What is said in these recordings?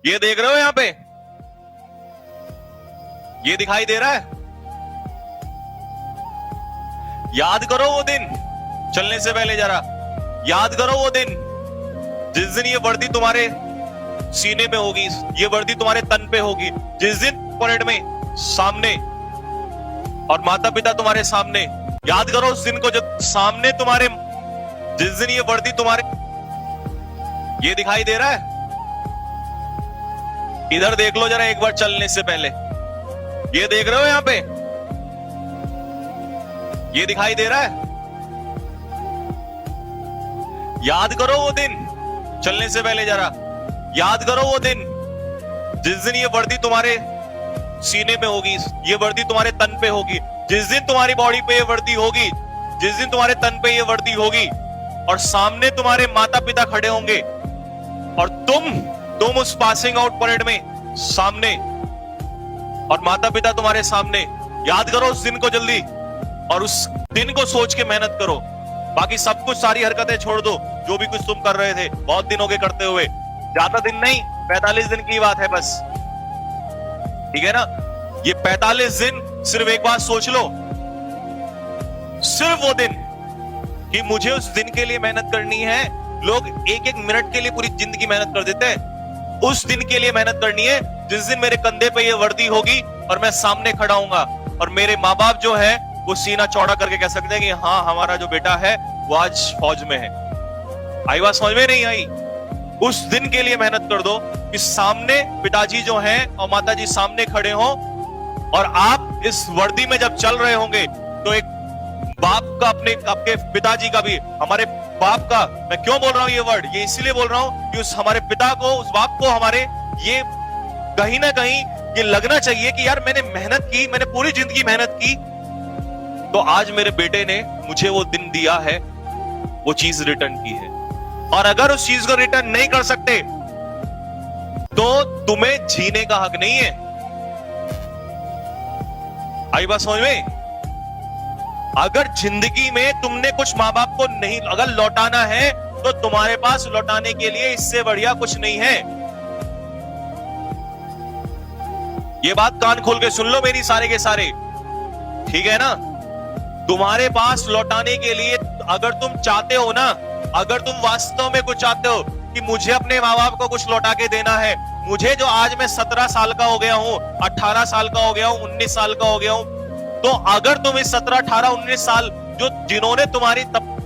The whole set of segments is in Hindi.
ये देख रहे हो यहां पे, ये दिखाई दे रहा है? याद करो वो दिन, चलने से पहले जरा याद करो वो दिन जिस दिन ये वर्दी तुम्हारे सीने में होगी, ये वर्दी तुम्हारे तन पे होगी, जिस दिन परेड में सामने और माता पिता तुम्हारे सामने। याद करो उस दिन को जब सामने तुम्हारे, जिस दिन ये वर्दी तुम्हारे, ये दिखाई दे रहा है? इधर देख लो जरा एक बार चलने से पहले, ये देख रहे हो यहां पे, ये दिखाई दे रहा है? याद करो वो दिन, चलने से पहले जरा याद करो वो दिन जिस दिन ये वर्दी तुम्हारे सीने में होगी, ये वर्दी तुम्हारे तन पे होगी, जिस दिन तुम्हारी बॉडी पे ये वर्दी होगी, जिस दिन तुम्हारे तन पे ये वर्दी होगी और सामने तुम्हारे माता पिता खड़े होंगे और तुम उस पासिंग आउट परेड में सामने और माता पिता तुम्हारे सामने। याद करो उस दिन को जल्दी और उस दिन को सोच के मेहनत करो। बाकी सब कुछ, सारी हरकतें छोड़ दो, जो भी कुछ तुम कर रहे थे, बहुत दिन हो गए करते हुए, ज्यादा दिन नहीं, 45 दिन की बात है बस, ठीक है ना? ये 45 दिन सिर्फ एक बात सोच लो, सिर्फ वो दिन कि मुझे उस दिन के लिए मेहनत करनी है। लोग एक एक मिनट के लिए पूरी जिंदगी मेहनत कर देते हैं, उस दिन के लिए मेहनत करनी है जिस दिन मेरे कंधे पे ये वर्दी होगी और मैं सामने खड़ा हूंगा और मेरे माँ बाप जो है वो सीना चौड़ा करके कह सकते हैं कि हाँ, हमारा जो बेटा है वो आज फौज में है। आई बात समझ में नहीं आई? उस दिन के लिए मेहनत कर दो कि सामने पिताजी जो हैं और माताजी सामने खड़े हों और आप इस वर्दी में जब चल रहे होंगे तो एक बाप का, अपने आपके पिताजी का भी, हमारे बाप का, मैं क्यों बोल रहा हूं ये वर्ड, ये इसलिए बोल रहा हूं कि उस हमारे पिता को, उस बाप को हमारे ये कहीं ना कहीं ये लगना चाहिए कि यार मैंने मेहनत की, मैंने पूरी जिंदगी मेहनत की, तो आज मेरे बेटे ने मुझे वो दिन दिया है, वो चीज रिटर्न की है। और अगर उस चीज को रिटर्न नहीं कर सकते तो तुम्हें जीने का हक नहीं है। आई बात समझ में? अगर जिंदगी में तुमने कुछ माँ बाप को नहीं अगर लौटाना है तो तुम्हारे पास लौटाने के लिए इससे बढ़िया कुछ नहीं है। ये बात कान खोल के सुन लो मेरी, सारे के सारे, ठीक है ना? तुम्हारे पास लौटाने के लिए, अगर तुम चाहते हो ना, अगर तुम वास्तव में कुछ चाहते हो कि मुझे अपने माँ बाप को कुछ लौटा के देना है, मुझे जो आज मैं 17 साल का हो गया हूं, 18 साल का हो गया हूं, 19 साल का हो गया हूं, तो अगर तुम इस 17, 18, 19 साल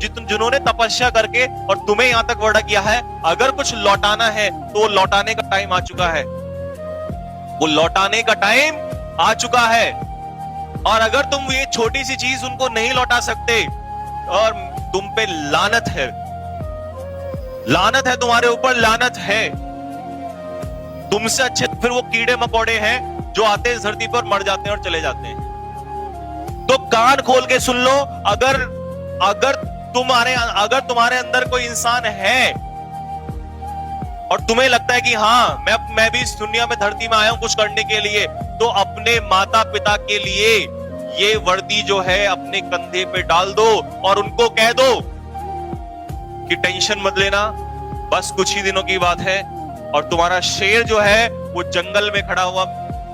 जिन्होंने तपस्या करके और तुम्हें यहां तक बड़ा किया है, अगर कुछ लौटाना है तो लौटाने का टाइम आ चुका है, वो लौटाने का टाइम आ चुका है। और अगर तुम ये छोटी सी चीज उनको नहीं लौटा सकते, और तुम पे लानत है, लानत है तुम्हारे ऊपर, लानत है। तुमसे अच्छे फिर वो कीड़े मकोड़े हैं जो आते हैं इस धरती पर, मर जाते हैं और चले जाते हैं। तो कान खोल के सुन लो, अगर तुम्हारे अंदर कोई इंसान है और तुम्हें लगता है कि हाँ मैं भी इस दुनिया में, धरती में आया हूं कुछ करने के लिए, तो अपने माता पिता के लिए ये वर्दी जो है अपने कंधे पे डाल दो और उनको कह दो कि टेंशन मत लेना, बस कुछ ही दिनों की बात है और तुम्हारा शेर जो है वो जंगल में खड़ा हुआ,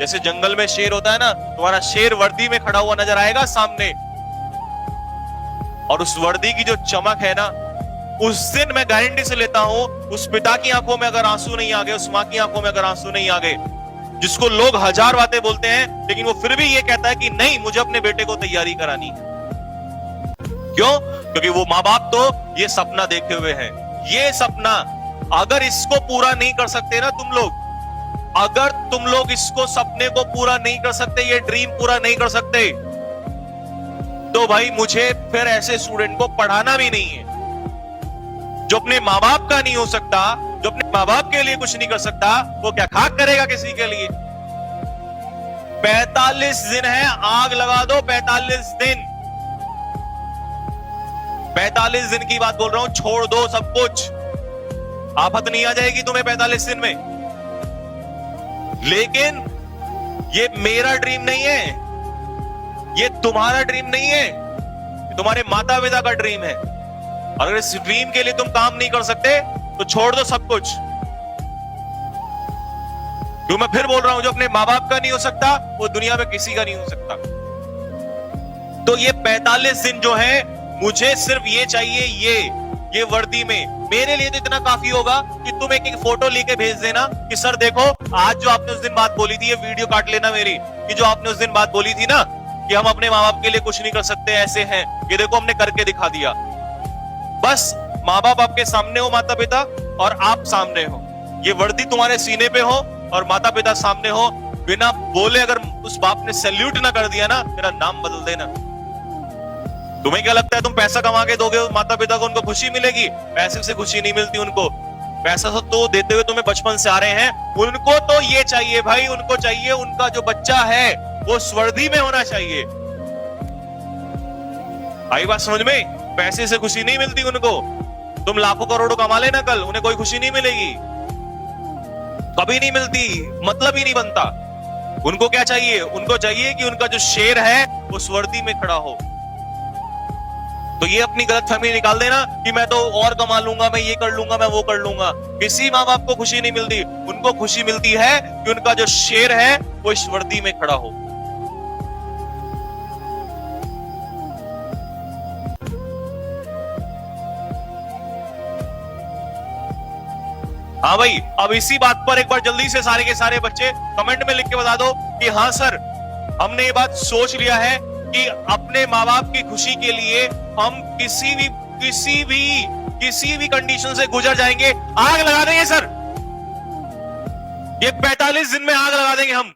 जैसे जंगल में शेर होता है ना, तुम्हारा शेर वर्दी में खड़ा हुआ नजर आएगा सामने। और उस वर्दी की जो चमक है ना, उस दिन मैं गारंटी से लेता हूं, उस पिता की आंखों में अगर आंसू नहीं आ गए, उस मां की आंखों में अगर आंसू नहीं आ गए, जिसको लोग हजार बातें बोलते हैं लेकिन वो फिर भी ये कहता है कि नहीं, मुझे अपने बेटे को तैयारी करानी है। क्यों? क्योंकि वो माँ बाप तो ये सपना देखे हुए हैं। ये सपना अगर इसको पूरा नहीं कर सकते ना तुम लोग, अगर तुम लोग इसको, सपने को पूरा नहीं कर सकते, ये ड्रीम पूरा नहीं कर सकते, तो भाई मुझे फिर ऐसे स्टूडेंट को पढ़ाना भी नहीं है। जो अपने माँ बाप का नहीं हो सकता, जो अपने माँ बाप के लिए कुछ नहीं कर सकता, वो क्या खाक करेगा किसी के लिए? 45 दिन है, आग लगा दो 45 दिन। 45 दिन की बात बोल रहा हूं, छोड़ दो सब कुछ, आफत नहीं आ जाएगी तुम्हें 45 दिन में। लेकिन ये मेरा ड्रीम नहीं है, ये तुम्हारा ड्रीम नहीं है, ये तुम्हारे माता पिता का ड्रीम है। अगर इस ड्रीम के लिए तुम काम नहीं कर सकते तो छोड़ दो सब कुछ। जो मैं फिर बोल रहा हूं, जो अपने माँ बाप का नहीं हो सकता वो दुनिया में किसी का नहीं हो सकता। तो ये 45 दिन जो है, मुझे सिर्फ ये चाहिए, ये वर्दी में मेरे लिए तो इतना काफी होगा कि तुम एक एक फोटो लेके भेज देना कि सर देखो, आज जो आपने उस दिन बात बोली थी, ये वीडियो काट लेना मेरी, कि जो आपने उस दिन बात बोली थी ना कि हम अपने माँ बाप के लिए कुछ नहीं कर सकते, ऐसे हैं, ये देखो हमने करके दिखा दिया। बस माँ बाप आपके सामने हो, माता पिता, और आप सामने हो, ये वर्दी तुम्हारे सीने पे हो और माता पिता सामने हो, बिना बोले अगर उस बाप ने सैल्यूट ना कर दिया ना, मेरा नाम बदल देना। तुम्हें क्या लगता है तुम पैसा कमा के दोगे माता पिता को, उनको खुशी मिलेगी? पैसे से खुशी नहीं मिलती उनको। पैसा तो देते हुए तुम्हें बचपन से आ रहे हैं, उनको तो ये चाहिए भाई, उनको चाहिए उनका जो बच्चा है वो स्वर्दी में होना चाहिए। आई बात समझ में? पैसे से खुशी नहीं मिलती उनको। तुम लाखों करोड़ों कमा लेना कल, उन्हें कोई खुशी नहीं मिलेगी, कभी नहीं मिलती, मतलब ही नहीं बनता। उनको क्या चाहिए? उनको चाहिए कि उनका जो शेर है वो स्वर्दी में खड़ा हो। तो ये अपनी गलतफहमी निकाल देना कि मैं तो और कमा लूंगा, मैं ये कर लूंगा, मैं वो कर लूंगा। किसी माँ बाप को खुशी नहीं मिलती, उनको खुशी मिलती है कि उनका जो शेर है वो इस वर्दी में खड़ा हो। हाँ भाई, अब इसी बात पर एक बार जल्दी से सारे के सारे बच्चे कमेंट में लिख के बता दो कि हाँ सर, हमने ये बात सोच लिया है कि अपने माँ बाप की खुशी के लिए हम किसी भी कंडीशन से गुजर जाएंगे, आग लगा देंगे सर, ये 45 दिन में आग लगा देंगे हम।